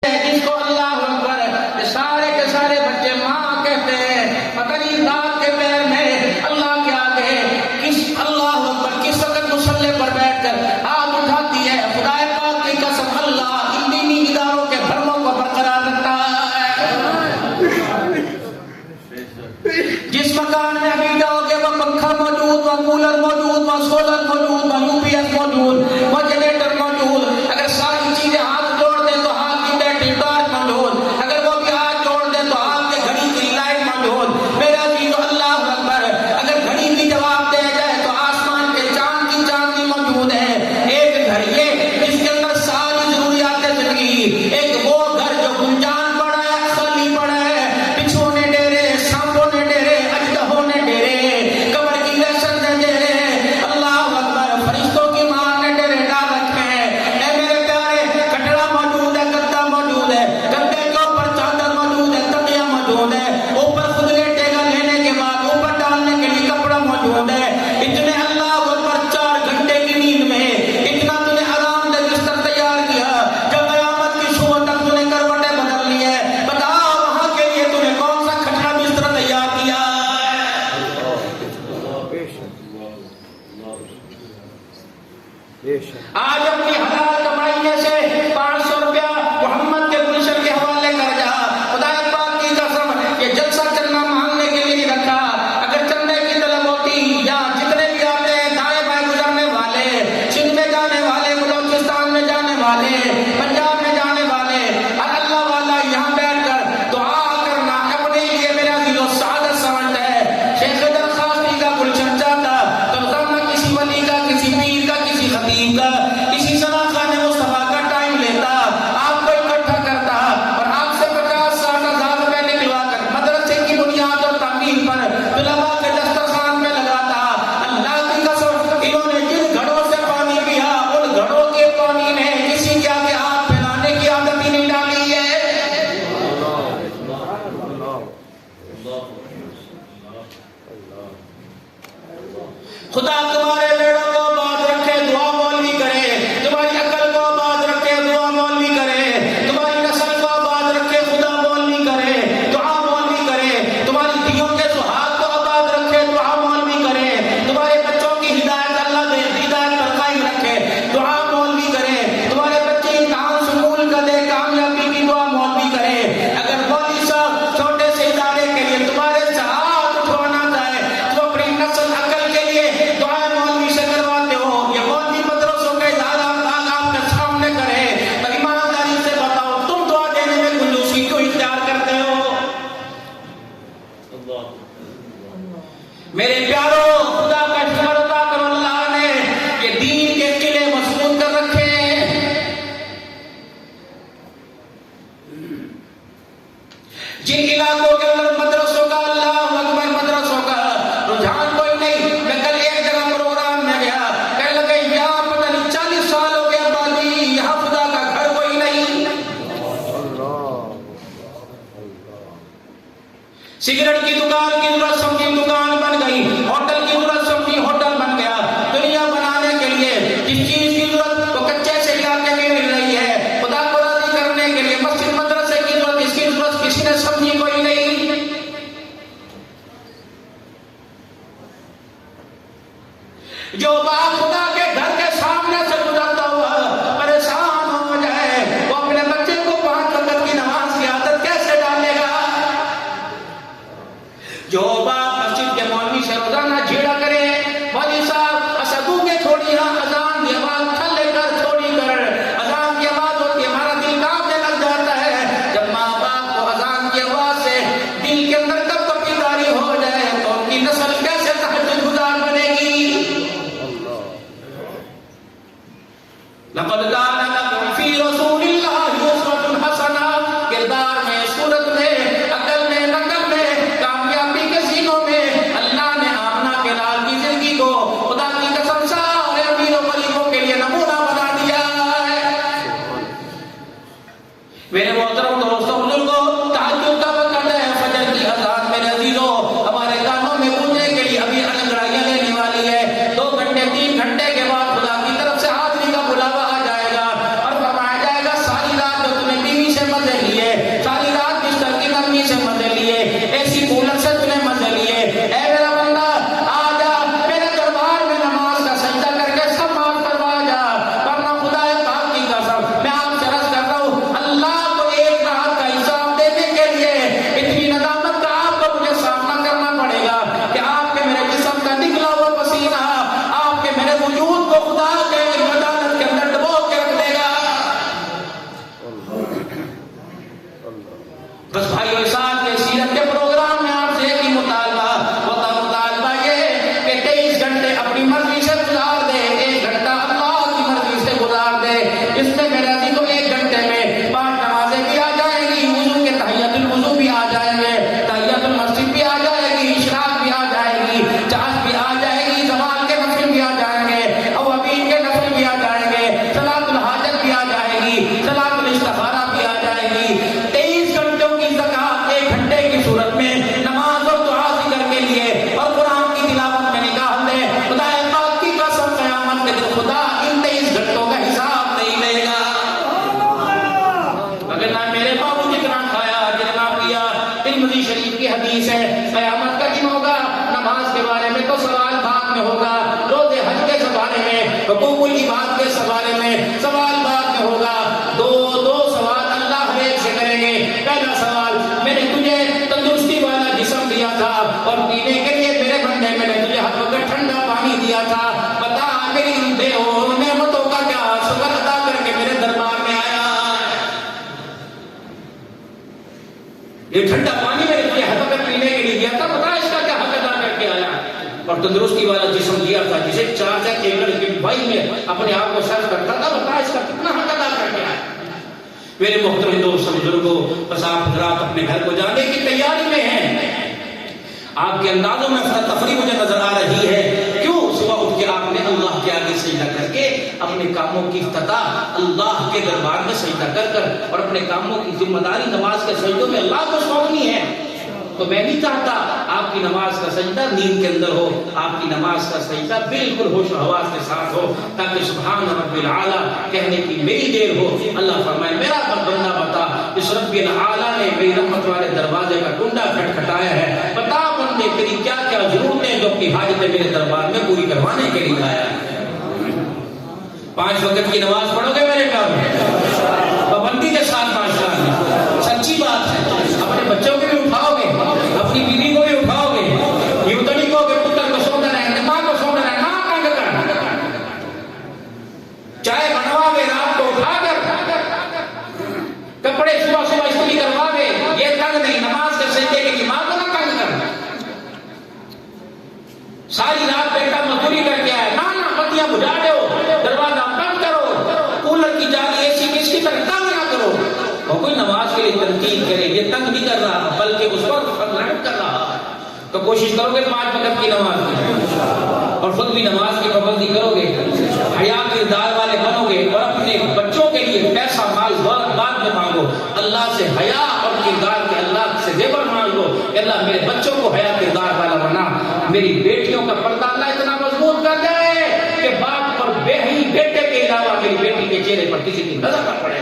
جس کو اللہ اکبر سارے کے سارے بچے ماں کہتے ہیں، پتہ نہیں دانت کے پیر میں اللہ کے آگے کس اللہ اکبر کس وقت مصلی پر بیٹھ کر ہاتھ اٹھاتی ہے. خدا پاک کی قسم اللہ ان دینی اداروں کے بھرموں کو برقرار رکھتا ہے. جس مکان میں ابھی جاؤ گے وہ پنکھا موجود، وہ کولر موجود، وہ سولر موجود، وہ یو پی ایس موجود، وہ جنریٹر موجود. اگر ساری چیزیں ہاتھ جوڑ دیں تو ہاتھ کی بیٹری ٹارچ موجود، اگر وہ بھی ہاتھ جوڑ دیں تو ہاتھ کے گھڑی کی لائٹ موجود. میرا عزیز اللہ اکبر اگر گھڑی بھی جواب دے جائے تو آسمان کے چاند کی چاندنی موجود ہے. ایک گھر یہ جس کے اندر ساری ضروریات زندگی، ایک وہ گھر جو گنجان پڑا ہے، خالی پڑا ہے، بچھو نے ڈیرے، سانپوں نے ڈیرے، اژدہوں نے ڈیرے، قبر کی دہشت نے ڈیرے، اللہ اکبر فرشتوں کی مار نے ڈیرے ڈال رکھے ہیں. اے میرے پیارے کٹڑا موجود ہے، گدا موجود ہے، گدے کے اوپر چادر موجود ہے، تکیہ موجود ہے، اوپر خود لیٹے گا، لینے کے بعد اوپر ڈالنے کے لیے کپڑا موجود ہے. اتنے اللہ اکبر 4 گھنٹے کی نیند میں اتنا تو نے آرام دہ بستر تیار کیا. جب قیامت کی صبح تک تو نے کروٹیں بدل لی ہے. بتاؤ وہاں کے لیے تو نے کون سا کھٹا بستر تیار کیا ہے؟ آج اپنی حلال کمائی میں سے 500 روپیہ محمد کے گلشن کے حوالے کر جا. خدا پاک کی قسم یہ جلسہ چلنا مانگنے کے لیے نہیں رکھا. اگر چندے کی طلب ہوتی یا جتنے بھی آتے ہیں دائیں بائیں گزرنے والے، سندھ میں جانے والے، بلوچستان میں جانے والے، پنجاب میں جانے والے، ہر اللہ والا یہاں بیٹھ کر دعا کرنا اپنے لیے میرا دل و سعادت سمجھتا ہے. شیخ درخواستی کا گلشن چاہتا تو روزانہ کسی ولی کا، کسی پیر کا، کسی خطیب کا، کسی شناخان مصطفیٰ کا ٹائم لیتا، آپ کو اکٹھا کرتا اور آپ سے 50-60 ہزار روپے نکلوا کر مدرسے کی بنیاد اور تعمیر پر طلباء کے دسترخوان میں لگاتا. اللہ کی قسم انہوں نے جن گھڑوں سے پانی پیا ان گھڑوں کے پانی نے کسی کے آگے ہاتھ پھیلانے کی عادت ہی نہیں ڈالی ہے. خدا تمہارے بیڑوں کو آباد رکھے، دعا مولوی کرے. تمہاری عقل کو آباد رکھے، دعا مولوی کرے. تمہاری نسل کو آباد رکھے، خدا مولوی کرے، دعا مولوی کرے. تمہاری دیوں کے سہاگ کو آباد رکھے، دعا مولوی کرے. تمہارے بچوں کی ہدایت اللہ دے، ہدایت پر قائم رکھے، دعا مولوی کرے. تمہارے بچے امتحان سکول کا دے، کامیابی کی دعا مولوی کرے. اگر مولوی صاحب چھوٹے سے ادارے کے لیے تمہارے سے ہاتھ اٹھوانا چاہے تو اپنی نسل عقل کے لیے دعا مولوی سے کرواتے ہو. یہ مولوی مدرسوں کے ادارہ آپ کے سامنے کرے تو ایمانداری سے بتاؤ تم دعا دینے میں کنجوسی کیوں اختیار کرتے ہو؟ میرے پیارو خدا کا شکر ادا کرو، اللہ نے یہ دین کے قلعے مضبوط کر رکھے ہیں. جن علاقوں کے اندر مدرسوں کا اللہ اکبر مدرسوں کا رجحان کوئی نہیں. میں کل ایک جگہ پروگرام میں گیا، کہنے لگے یہاں پتہ نہیں 40 سال ہو گئے آبادی، یہاں خدا کا گھر کوئی نہیں. سگریٹ کی دکان کی ضرورت سمجھی دکان بن گئی، ہوٹل کی ضرورت سمجھی ہوٹل بن گیا. دنیا بنانے کے لیے جس چیز کی ضرورت وہ کچے سے علاقے میں مل رہی ہے. خدا کو راضی کرنے کے لیے مسجد مدرسے کی ضرورت، اس کی ضرورت کسی نے سمجھی کوئی نہیں. جو باپ خدا کے گھر کے سامنے سے گزرتا ہوا پریشان ہو جائے وہ اپنے بچے کو 5 وقت کی نماز کی عادت کیسے ڈالے گا؟ جو باپ مسجد کے مولوی سے روزانہ جھیڑا کرے، مولوی صاحب اسدو کے تھوڑی اذان کی آواز کھلے کر تھوڑی کر، اذان کی آواز ہوتی ہے ہمارا دل کانپنے لگ جاتا ہے. جب ماں باپ کو اذان کی آواز سے دل کے اندر کب تک بیداری ہو جائے تو ان کی نسل کیسے تہجد گزار بنے گی؟ لقد كان لكم في رسول الله اسوة حسنة. کردار میں، صورت میں، عقل میں، نقل میں، کامیابی کے سینوں میں اللہ نے آمنہ کے لال کی زندگی کو خدا کی قسم سارے امیر و غریبوں کے لیے نمونہ بنا دیا ہے. میرے محترم دوستوں بزرگوں، تہجد کا وقت ہے، فجر کی اذان میرے عزیزوں ہمارے کانوں میں گونجنے کے لیے ابھی انگڑائیاں لینے والی ہے. 2 گھنٹے 3 گھنٹے کے بعد خدا کی طرف سے حاضری کا بلاوا آ جائے گا اور فرمایا جائے گا ساری رات جو تمہیں بیوی سے بس بھائیو ساتھ کے سیرت کے پروگرام میں آپ سے ایک ہی مطالبہ یہ کہ 23 گھنٹے اپنی مرضی سے گزار دے، 1 گھنٹہ اللہ کی مرضی سے گزار دے۔ اس میں میرا عزیز تو 1 گھنٹے میں 5 نمازیں بھی آ جائیں گی، وضو کے تحیت الوضو بھی آ جائیں گے، تحیت المسجد بھی آ جائے گی، اشراق بھی آ جائے گی، چاش بھی آ جائے گی، زوال کے نفل بھی آ جائیں گے، اوابین کے نفل بھی آ جائیں گے، صلاۃ الحاجت بھی آ جائے گی، صلاۃ الاستخارہ بھی آ جائے گی۔ 23 گھنٹوں کی زکات 1 گھنٹے کی صورت میں نماز اور دعا ذکر کے لیے اور قرآن کی تلاوت میں نکال دے، خدا پاک کی قسم قیامت کے دن خدا ان 23 گھنٹوں کا حساب نہیں لے گا۔ اگر نہ میرے بابو جتنا کھایا جتنا پیا، ترمذی شریف کی حدیث ہے، قیامت کا دن ہوگا، نماز کے بارے میں تو سوال بعد میں ہوگا، روزے حج کے بارے میں، حقوق العباد کے بارے میں سوال بعد میں ہوگا۔ دو سوال اللہ ہر ایک سے کریں گے۔ پہلا سوال، میں نے تجھے تندرستی والا جسم دیا تھا اور پینے کے لیے میرے بندے میں نے تجھے ہر وقت ٹھنڈا پانی دیا تھا، بتا میری نعمتوں کا کیا شکر ادا کر کے میرے دربار میں آیا؟ یہ ٹھنڈا پانی میں نے تجھے ہر وقت پینے کے لیے دیا تھا، بتا اس کا کیا حق ادا کر کے آیا؟ اور تندرستی والا جسم دیا تھا جسے 4 ایکڑ کی بھائی میں اپنے آپ کو صرف کرتا تھا، بتا اس کا کتنا حق ادا کر کے آیا؟ میرے محترم دوست بزرگوں، بس آپ حضرات اپنے گھر کو جانے کی تیاری میں ہیں۔ آپ کے اندازوں میں تفریح مجھے نظر آ رہی ہے، کیوں صبح اٹھ کے آپ نے اللہ کے آگے سجدہ کر کے اپنے کاموں کی افتتاح اللہ کے دربار میں سجدہ کر اور اپنے کاموں کی ذمہ داری نماز کے سجدوں میں اللہ کو سونپنی ہے۔ تو میں نہیں چاہتا آپ کی نماز کا سجدہ نیند کے اندر ہو، آپ کی نماز کا سجدہ بالکل ہوش و حواس کے ساتھ ہو، تاکہ سبحان رب العالی کہنے کی میری دیر ہو۔ اللہ فرمائے میرا بندہ بتا، اس رب العالی نے میری رحمت والے دروازے کا کنڈا کھٹکھٹایا ہے، بتا بندے تیری کیا کیا ضرورتیں جو اپنی حاجتیں میرے دربار میں پوری کروانے کے لیے آیا ہے۔ 5 وقت کی نماز پڑھو گے میرے کام پابندی کے ساتھ؟ ماشاءاللہ سچی بات ہے۔ اپنے بچوں کو بھی اٹھاؤ گے، اپنی بیوی کو بھی اٹھاؤ گے، یوں تو نہیں کہو گے پتر کو سو رہے ماں کو سو رہے نہ تنگ کر، چائے بنوا گے رات کو اٹھا کر، کپڑے صبح استری کروا گے، یہ تنگ نہیں، نماز کے سجدے کی ماں کو نہ تنگ کر۔ ساری رات بیٹا مزدوری کر کے آئے، نہ بتیاں بجھا دو، دروازہ بند کرو، کولر کی جالی اے سی کی اس کی طرح تنگ نہ کرو۔ اور کوئی نماز کے لیے تنقید کرے، یہ تنگ نہیں کر رہا بلکہ اس پر فضلت کر رہا ہے۔ تو کوشش کرو گے 5 وقت کی نماز کی، اور خود بھی نماز کی پابندی کرو گے، حیا کردار والے بنو گے، اور اپنے بچوں کے لیے پیسہ مال بعد میں مانگو، اللہ سے حیا اور کردار کے اللہ سے زیور مانگو کہ اللہ میرے بچوں کو حیا کردار والا بنا، میری بیٹیوں کا پردہ اللہ اتنا مضبوط کر دے کہ باپ اور بیٹے کے علاوہ میری بیٹی کے چہرے پر کسی کی نظر نہ پڑے۔